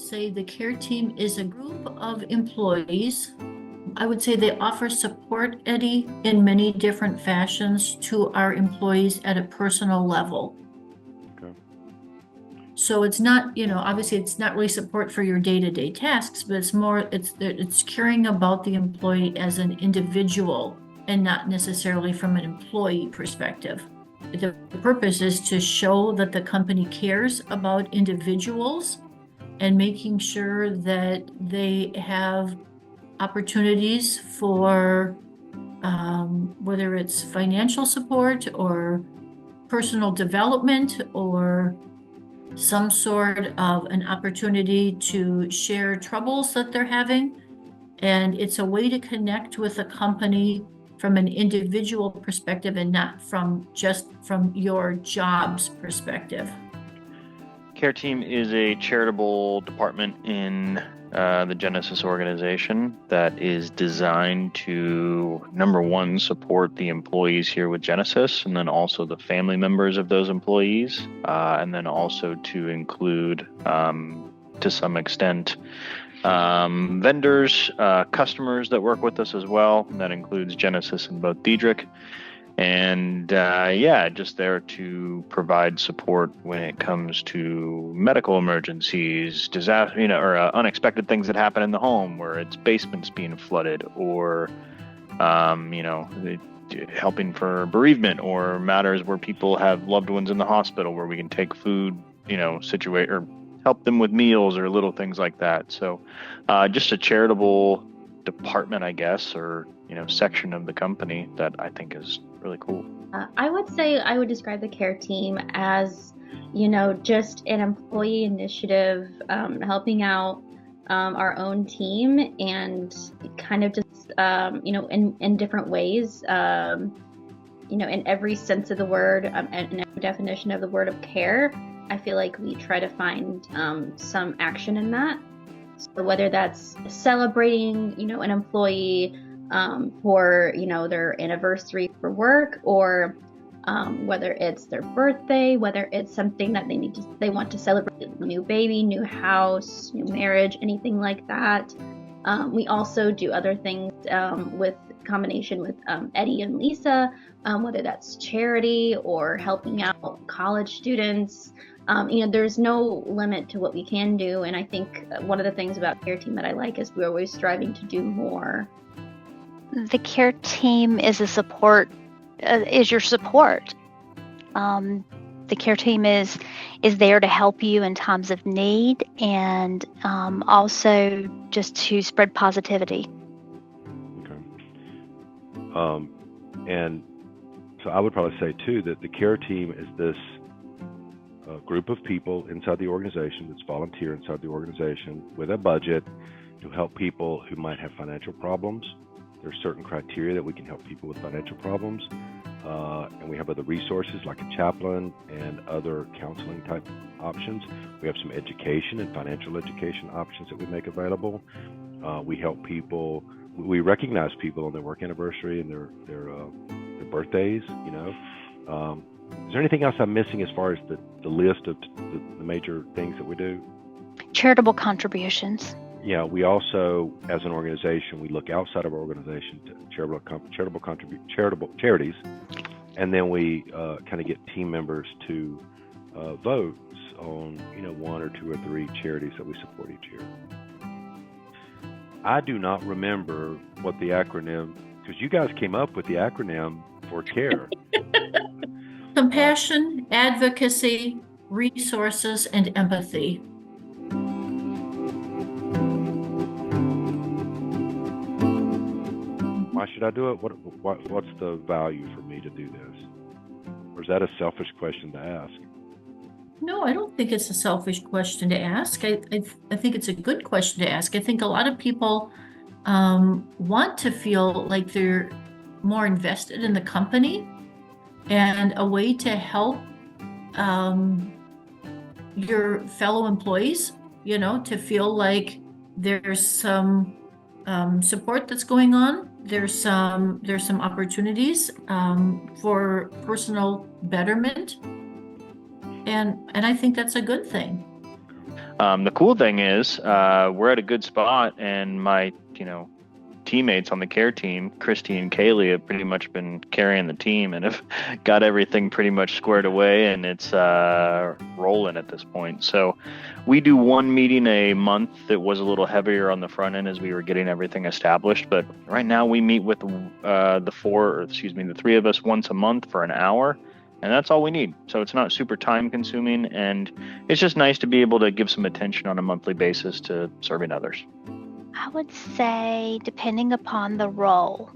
say the care team is a group of employees. I would say they offer support, Eddie, in many different fashions to our employees at a personal level. Okay. So it's not, obviously it's not really support for your day-to-day tasks, but it's caring about the employee as an individual and not necessarily from an employee perspective. The purpose is to show that the company cares about individuals and making sure that they have opportunities for whether it's financial support or personal development or some sort of an opportunity to share troubles that they're having. And it's a way to connect with a company from an individual perspective and not just from your job's perspective. Care Team is a charitable department in the Jenesis organization that is designed to, number one, support the employees here with Jenesis, and then also the family members of those employees, and then also to include, to some extent, vendors, customers that work with us as well. And that includes Jenesis and both Diedrich. And just there to provide support when it comes to medical emergencies, disaster, or unexpected things that happen in the home, where its basement's being flooded, or helping for bereavement, or matters where people have loved ones in the hospital, where we can take food, situate or help them with meals or little things like that. So, just a charitable department, I guess, or section of the company that I think is really cool. I would say I would describe the care team as, just an employee initiative, helping out our own team, and kind of just, in different ways, in every sense of the word, and every definition of the word of care. I feel like we try to find some action in that. So whether that's celebrating, an employee for, their anniversary for work, or whether it's their birthday, whether it's something that they want to celebrate, new baby, new house, new marriage, anything like that. We also do other things with combination with Eddie and Lisa, whether that's charity or helping out college students. There's no limit to what we can do. And I think one of the things about Care Team that I like is we're always striving to do more. The Care Team is your support. The Care Team is there to help you in times of need, and also just to spread positivity. Okay. And so I would probably say too that the Care Team is this group of people inside the organization that's volunteer inside the organization with a budget to help people who might have financial problems. There's certain criteria that we can help people with financial problems, and we have other resources like a chaplain and other counseling type options. We have some education and financial education options that we make available. We help people. We recognize people on their work anniversary and their birthdays. Is there anything else I'm missing as far as the list of the major things that we do? Charitable contributions. Yeah, we also, as an organization, we look outside of our organization to charitable charities, and then we kind of get team members to vote on one or two or three charities that we support each year. I do not remember what the acronym, because you guys came up with the acronym for CARE. Compassion, advocacy, resources, and empathy. Why should I do it? What's the value for me to do this? Or is that a selfish question to ask? No, I don't think it's a selfish question to ask. I think it's a good question to ask. I think a lot of people want to feel like they're more invested in the company, and a way to help your fellow employees, to feel like there's some support that's going on. There's some opportunities for personal betterment, and I think that's a good thing. The cool thing is we're at a good spot, and my teammates on the care team, Christy and Kaylee, have pretty much been carrying the team and have got everything pretty much squared away, and it's rolling at this point. So we do one meeting a month that was a little heavier on the front end as we were getting everything established. But right now we meet with the three of us once a month for an hour, and that's all we need. So it's not super time consuming, and it's just nice to be able to give some attention on a monthly basis to serving others. I would say depending upon the role.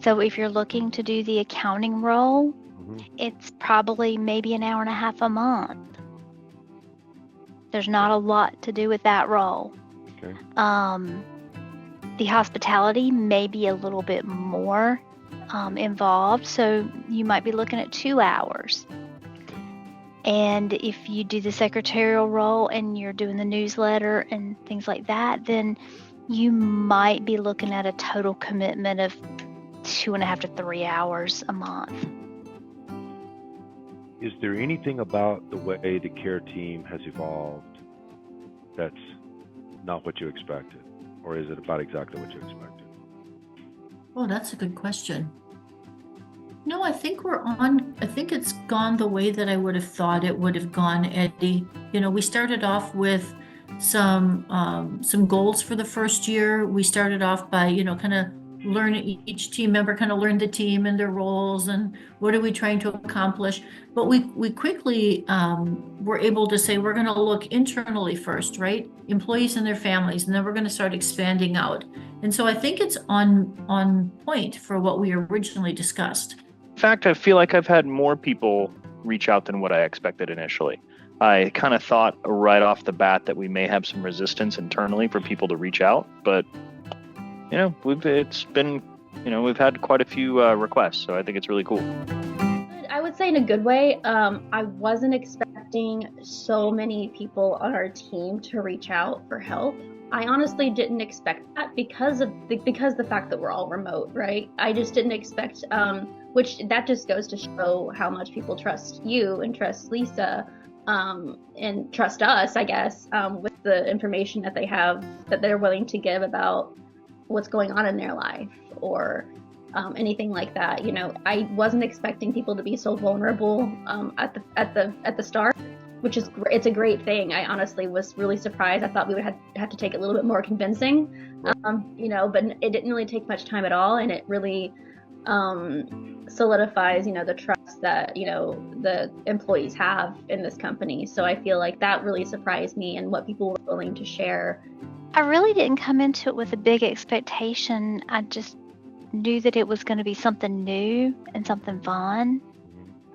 So if you're looking to do the accounting role, it's probably maybe an hour and a half a month. There's not a lot to do with that role. Okay. The hospitality may be a little bit more involved, so you might be looking at 2 hours. And if you do the secretarial role and you're doing the newsletter and things like that, then you might be looking at a total commitment of 2.5 to 3 hours a month. Is there anything about the way the care team has evolved that's not what you expected? Or is it about exactly what you expected? Oh, that's a good question. No, I think it's gone the way that I would have thought it would have gone, Eddie. We started off with some goals for the first year. We started off by, kind of learning, each team member kind of learned the team and their roles and what are we trying to accomplish. But we quickly were able to say we're going to look internally first, right? Employees and their families, and then we're going to start expanding out. And so I think it's on point for what we originally discussed. In fact, I feel like I've had more people reach out than what I expected initially. I kind of thought right off the bat that we may have some resistance internally for people to reach out, but we've had quite a few requests, so I think it's really cool. I would say in a good way. I wasn't expecting so many people on our team to reach out for help. I honestly didn't expect that because the fact that we're all remote, right? I just didn't expect, which that just goes to show how much people trust you and trust Lisa, and trust us, I guess, with the information that they have, that they're willing to give about what's going on in their life or anything like that. I wasn't expecting people to be so vulnerable at the start, which is it's a great thing. I honestly was really surprised. I thought we would have to take a little bit more convincing, but it didn't really take much time at all, and it really solidifies, the trust that the employees have in this company. So I feel like that really surprised me, and what people were willing to share. I really didn't come into it with a big expectation. I just knew that it was going to be something new and something fun,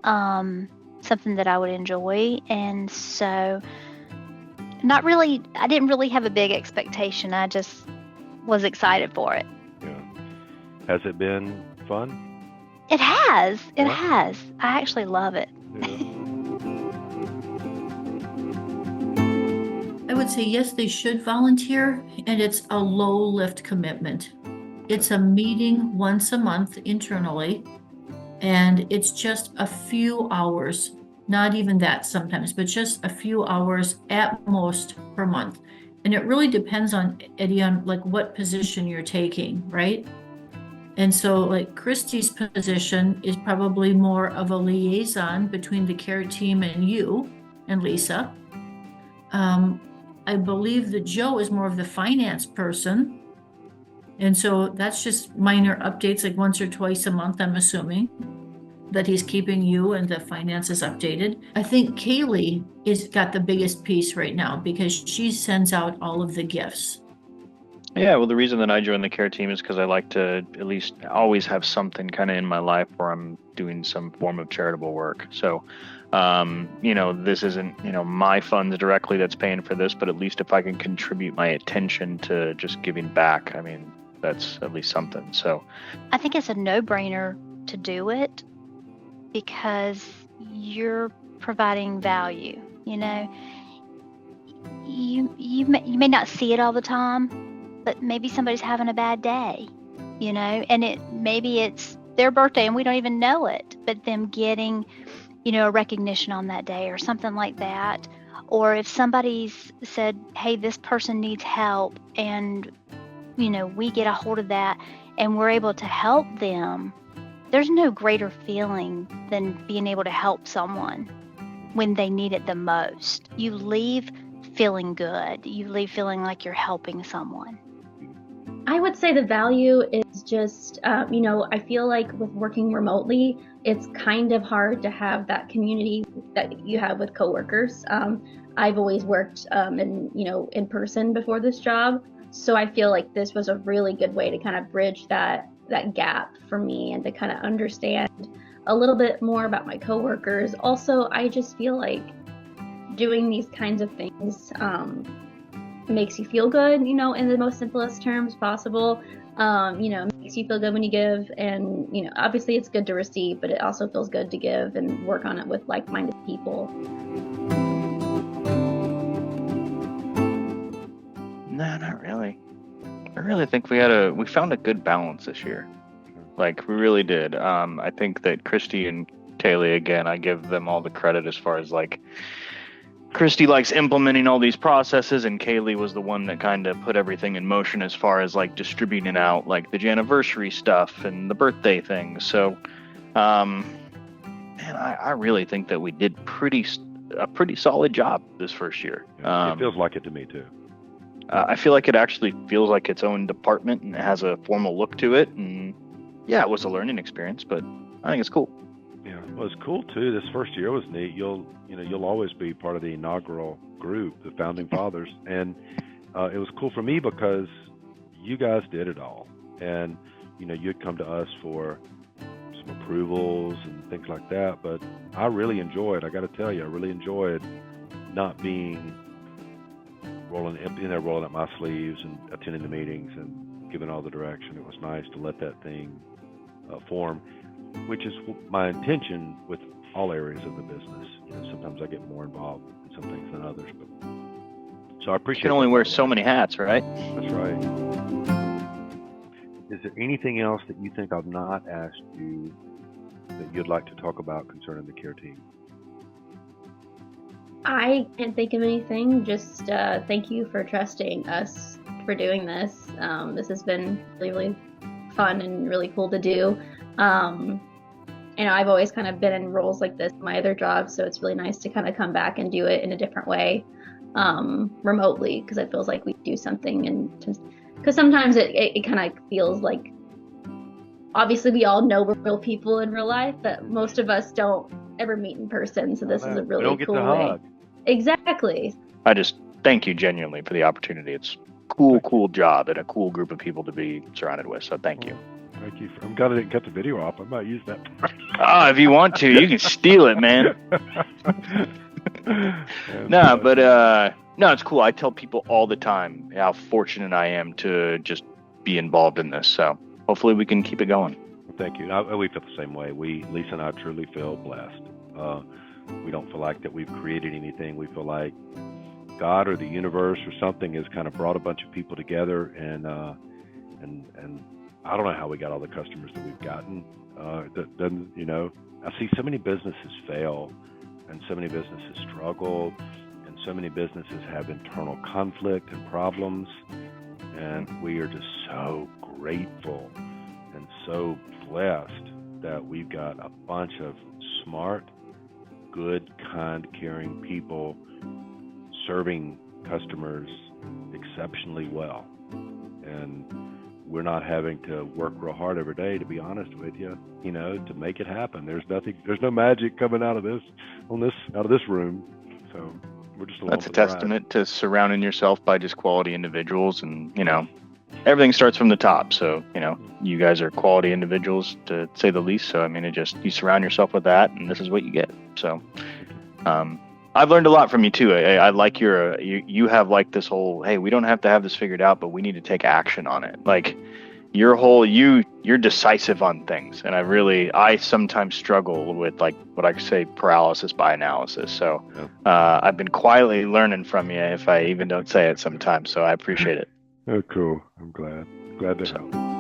something that I would enjoy. And so I didn't really have a big expectation. I just was excited for it. Yeah. Has it been fun? It has. It Yeah. has. I actually love it. Yeah. I would say yes, they should volunteer, and it's a low lift commitment. It's a meeting once a month internally, and it's just a few hours, not even that sometimes, but just a few hours at most per month. And it really depends on, Eddie, on like what position you're taking, right? And so like Christy's position is probably more of a liaison between the care team and you and Lisa. I believe that Joe is more of the finance person. And so that's just minor updates, like once or twice a month, I'm assuming, that he's keeping you and the finances updated. I think Kaylee is got the biggest piece right now because she sends out all of the gifts. Yeah, well, the reason that I joined the care team is because I like to at least always have something kind of in my life where I'm doing some form of charitable work. So, this isn't, my funds directly that's paying for this, but at least if I can contribute my attention to just giving back, I mean, that's at least something. So I think it's a no-brainer to do it because you're providing value. You may not see it all the time, but maybe somebody's having a bad day, and maybe it's their birthday and we don't even know it, but them getting, a recognition on that day or something like that, or if somebody's said, hey, this person needs help, and we get a hold of that and we're able to help them, there's no greater feeling than being able to help someone when they need it the most. You leave feeling good. You leave feeling like you're helping someone. I would say the value is just, I feel like with working remotely, it's kind of hard to have that community that you have with coworkers. I've always worked in person before this job, so I feel like this was a really good way to kind of bridge that gap for me and to kind of understand a little bit more about my coworkers. Also, I just feel like doing these kinds of things makes you feel good, in the most simplest terms possible. Makes you feel good when you give, and obviously it's good to receive, but it also feels good to give and work on it with like-minded people. No, not really. I really think we found a good balance this year. Like, we really did. I think that Christy and Kaylee, again, I give them all the credit as far as like, Christy likes implementing all these processes, and Kaylee was the one that kind of put everything in motion as far as like distributing out like the Janiversary stuff and the birthday things. So, I really think that we did a pretty solid job this first year. It feels like it to me too. I feel like it actually feels like its own department and it has a formal look to it. And yeah, it was a learning experience, but I think it's cool. Yeah, well, it's cool too. This first year was neat. You'll always be part of the inaugural group, the founding fathers, and it was cool for me because you guys did it all, and you'd come to us for some approvals and things like that. But I really enjoyed. I got to tell you, I really enjoyed not being rolling up my sleeves and attending the meetings and giving all the direction. It was nice to let that thing form, which is my intention with all areas of the business. Sometimes I get more involved in some things than others, but so I appreciate. You can only wear so many hats, right? That's right. Is there anything else that you think I've not asked you that you'd like to talk about concerning the care team? I can't think of anything. Just thank you for trusting us for doing this. This has been really, really fun and really cool to do. I've always kind of been in roles like this in my other jobs, so it's really nice to kind of come back and do it in a different way, remotely, because it feels like we do something, and because sometimes it kind of feels like, obviously we all know we're real people in real life, but most of us don't ever meet in person, so this is a really cool way. Exactly. I just thank you genuinely for the opportunity. It's cool job and a cool group of people to be surrounded with, so thank you. Thank you. I'm glad I didn't cut the video off. I might use that part. If you want to, you can steal it, man. No, it's cool. I tell people all the time how fortunate I am to just be involved in this. So hopefully we can keep it going. Thank you. We feel the same way. Lisa and I truly feel blessed. We don't feel like that we've created anything. We feel like God or the universe or something has kind of brought a bunch of people together, and I don't know how we got all the customers that we've gotten. I see so many businesses fail, and so many businesses struggle, and so many businesses have internal conflict and problems, and we are just so grateful and so blessed that we've got a bunch of smart, good, kind, caring people serving customers exceptionally well. And we're not having to work real hard every day, to be honest with you, to make it happen. There's no magic coming out of this room. So we're just That's a testament to surrounding yourself by just quality individuals, and everything starts from the top. So you guys are quality individuals, to say the least. So you surround yourself with that, and this is what you get. So I've learned a lot from you too. I like you have like this whole, hey, we don't have to have this figured out, but we need to take action on it. Like you're decisive on things. And I sometimes struggle with like what I say paralysis by analysis. So I've been quietly learning from you, if I even don't say it sometimes. So I appreciate it. Oh, cool. I'm glad to help.